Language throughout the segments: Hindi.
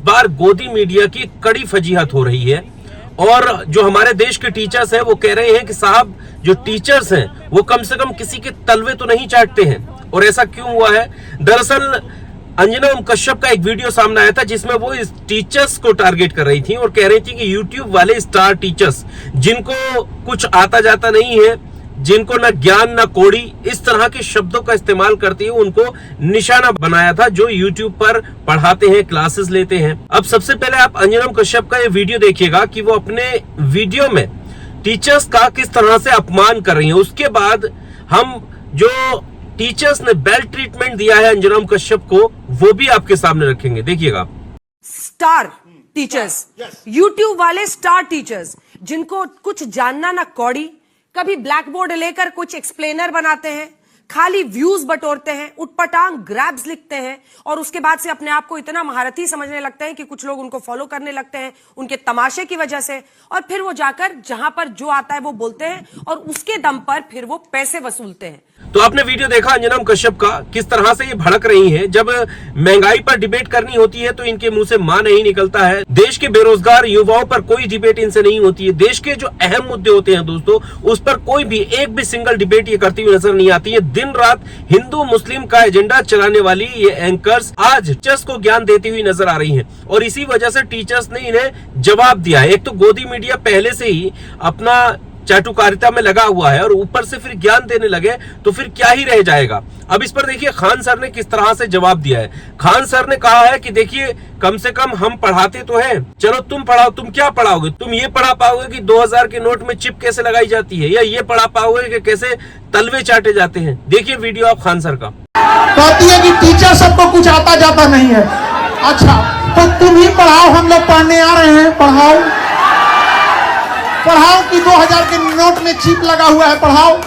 बार गोदी मीडिया की कड़ी फजीहत हो रही है और जो हमारे देश के टीचर्स हैं वो कह रहे हैं कि साहब जो टीचर्स हैं वो कम से कम किसी के तलवे तो नहीं चाटते हैं। और ऐसा क्यों हुआ है? दरअसल अंजना ओम कश्यप का एक वीडियो सामने आया था जिसमें वो इस टीचर्स को टारगेट कर रही थी और कह रही थी कि यूट्यूब वाले स्टार टीचर्स जिनको कुछ आता जाता नहीं है, जिनको ना ज्ञान ना कोड़ी, इस तरह के शब्दों का इस्तेमाल करती है, उनको निशाना बनाया था जो यूट्यूब पर पढ़ाते हैं, क्लासेस लेते हैं। अब सबसे पहले आप अंजना ओम कश्यप का ये वीडियो देखिएगा कि वो अपने वीडियो में टीचर्स का किस तरह से अपमान कर रही है। उसके बाद हम जो टीचर्स ने बेल्ट ट्रीटमेंट दिया है अंजना ओम कश्यप को वो भी आपके सामने रखेंगे, देखिएगा। स्टार टीचर्स, यूट्यूब वाले स्टार टीचर्स जिनको कुछ जानना ना कौड़ी, कभी ब्लैक बोर्ड लेकर कुछ एक्सप्लेनर बनाते हैं, खाली व्यूज बटोरते हैं, उटपटांग ग्रैब्स लिखते हैं और उसके बाद से अपने आप को इतना महारथी समझने लगते हैं कि कुछ लोग उनको फॉलो करने लगते हैं उनके तमाशे की वजह से, और फिर वो जाकर जहां पर जो आता है वो बोलते हैं और उसके दम पर फिर वो पैसे वसूलते हैं। तो आपने वीडियो देखा अंजना ओम कश्यप का, किस तरह से ये भड़क रही हैं। जब महंगाई पर डिबेट करनी होती है तो इनके मुंह से मां नहीं निकलता है। देश के बेरोजगार युवाओं पर कोई डिबेट इनसे नहीं होती है। देश के जो अहम मुद्दे होते हैं दोस्तों, उस पर कोई भी एक भी सिंगल डिबेट ये करती हुई नजर नहीं आती है। दिन रात हिंदू मुस्लिम का एजेंडा चलाने वाली ये एंकर्स आज टीचर्स को ज्ञान देती हुई नजर आ रही है और इसी वजह से टीचर्स ने इन्हें जवाब दिया है। एक तो गोदी मीडिया पहले से ही अपना चाटुकारिता में लगा हुआ है और ऊपर से फिर ज्ञान देने लगे तो फिर क्या ही रह जाएगा। अब इस पर देखिए खान सर ने किस तरह से जवाब दिया है। खान सर ने कहा है कि देखिए कम से कम हम पढ़ाते तो हैं, चलो तुम पढ़ाओ। तुम क्या पढ़ाओगे? तुम ये पढ़ा पाओगे कि 2000 के नोट में चिप कैसे लगाई जाती है, या ये पढ़ा पाओगे कि कैसे तलवे चाटे जाते हैं? देखिए वीडियो आप खान सर का। कहती है कि टीचर सबको कुछ आता जाता नहीं है। अच्छा तो तुम ही पढ़ाओ, हम लोग पढ़ने आ रहे हैं, पढ़ाओ पढ़ाओ कि 2000 के नोट में चिप लगा हुआ है, पढ़ाओ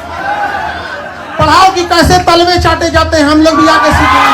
पढ़ाओ कि कैसे तलवे चाटे जाते हैं, हम लोग भी आके सीखेंगे।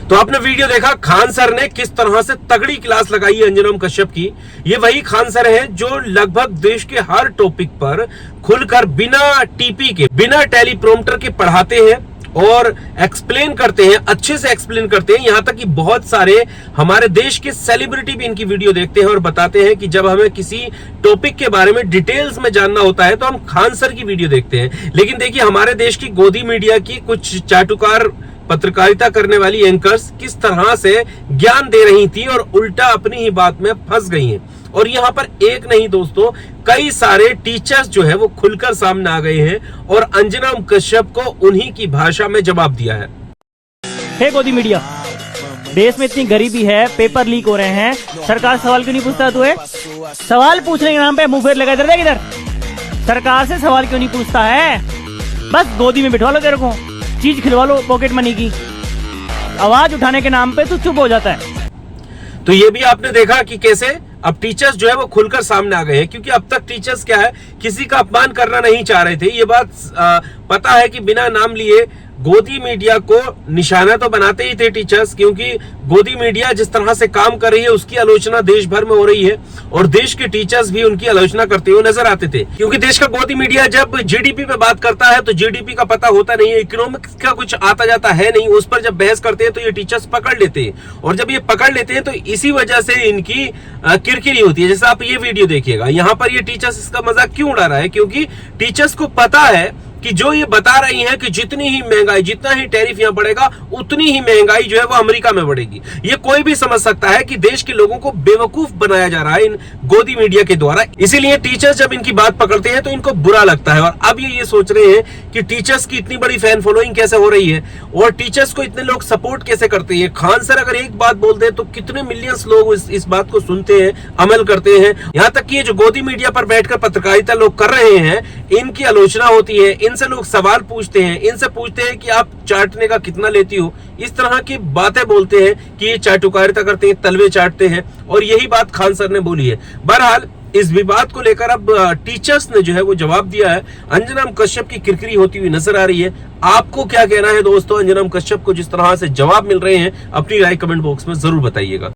तो आपने वीडियो देखा खान सर ने किस तरह से तगड़ी क्लास लगाई है अंजना ओम कश्यप की। ये वही खान सर हैं जो लगभग देश के हर टॉपिक पर खुलकर बिना टीपी के, बिना टेलीप्रॉम्प्टर के पढ़ाते हैं और एक्सप्लेन करते हैं, अच्छे से एक्सप्लेन करते हैं। यहां तक कि बहुत सारे हमारे देश के सेलिब्रिटी भी इनकी वीडियो देखते हैं और बताते हैं कि जब हमें किसी टॉपिक के बारे में डिटेल्स में जानना होता है तो हम खान सर की वीडियो देखते हैं। लेकिन देखिए हमारे देश की गोदी मीडिया की कुछ चाटुकार पत्रकारिता करने वाली एंकर्स किस तरह से ज्ञान दे रही थी और उल्टा अपनी ही बात में फंस गई हैं। और यहाँ पर एक नहीं दोस्तों, कई सारे टीचर्स जो है वो खुलकर सामने आ गए हैं और अंजना ओम कश्यप को उन्हीं की भाषा में जवाब दिया है। हे गोदी मीडिया, देश में इतनी गरीबी है, पेपर लीक हो रहे हैं, सरकार सवाल क्यों नहीं पूछता? तू है सवाल पूछने के नाम पे मुंह फेर लगा, इधर देख इधर। सरकार से सवाल क्यों नहीं पूछता है? बस गोदी में बिठवा लो, तेरे को चीज खिलवा लो पॉकेट मनी की, आवाज उठाने के नाम पे तू चुप हो जाता है। तो ये भी आपने देखा कि कैसे अब टीचर्स जो है वो खुलकर सामने आ गए हैं, क्योंकि अब तक टीचर्स क्या है, किसी का अपमान करना नहीं चाह रहे थे। ये बात पता है कि बिना नाम लिए गोदी मीडिया को निशाना तो बनाते ही थे टीचर्स, क्योंकि गोदी मीडिया जिस तरह से काम कर रही है उसकी आलोचना देश भर में हो रही है और देश के टीचर्स भी उनकी आलोचना करते हुए नजर आते थे। क्योंकि देश का गोदी मीडिया जब जीडीपी पे बात करता है तो जीडीपी का पता होता नहीं है, इकोनॉमिक्स का कुछ आता जाता है नहीं, उस पर जब बहस करते हैं तो ये टीचर्स पकड़ लेते हैं और जब ये पकड़ लेते हैं तो इसी वजह से इनकी किरकिरी होती है। जैसे आप ये वीडियो देखिएगा, यहाँ पर ये टीचर्स इसका मजाक क्यों उड़ा रहा है? क्योंकि टीचर्स को पता है कि जो ये बता रही हैं कि जितनी ही महंगाई, जितना ही टैरिफ यहाँ बढ़ेगा उतनी ही महंगाई जो है वो अमेरिका में बढ़ेगी। ये कोई भी समझ सकता है कि देश के लोगों को बेवकूफ बनाया जा रहा है इन गोदी मीडिया के द्वारा। इसीलिए टीचर्स जब इनकी बात पकड़ते हैं तो इनको बुरा लगता है और अब ये सोच रहे हैं कि टीचर्स की इतनी बड़ी फैन फॉलोइंग कैसे हो रही है और टीचर्स को इतने लोग सपोर्ट कैसे करते हैं। खान सर अगर एक बात बोलते हैं तो कितने मिलियंस लोग इस बात को सुनते हैं, अमल करते हैं। यहाँ तक कि ये जो गोदी मीडिया पर बैठकर पत्रकारिता लोग कर रहे हैं, इनकी आलोचना होती है, इनसे लोग सवाल पूछते हैं, इनसे पूछते हैं कि आप चाटने का कितना लेती हो, इस तरह की बातें बोलते हैं कि ये चाटुकारिता करते हैं, तलवे चाटते हैं और यही बात खान सर ने बोली है। बहरहाल इस विवाद को लेकर अब टीचर्स ने जो है वो जवाब दिया है। अंजना ओम कश्यप की किरकिरी होती हुई नजर आ रही है। आपको क्या कहना है दोस्तों? अंजना ओम कश्यप को जिस तरह से जवाब मिल रहे हैं, अपनी राय कमेंट बॉक्स में जरूर बताइएगा।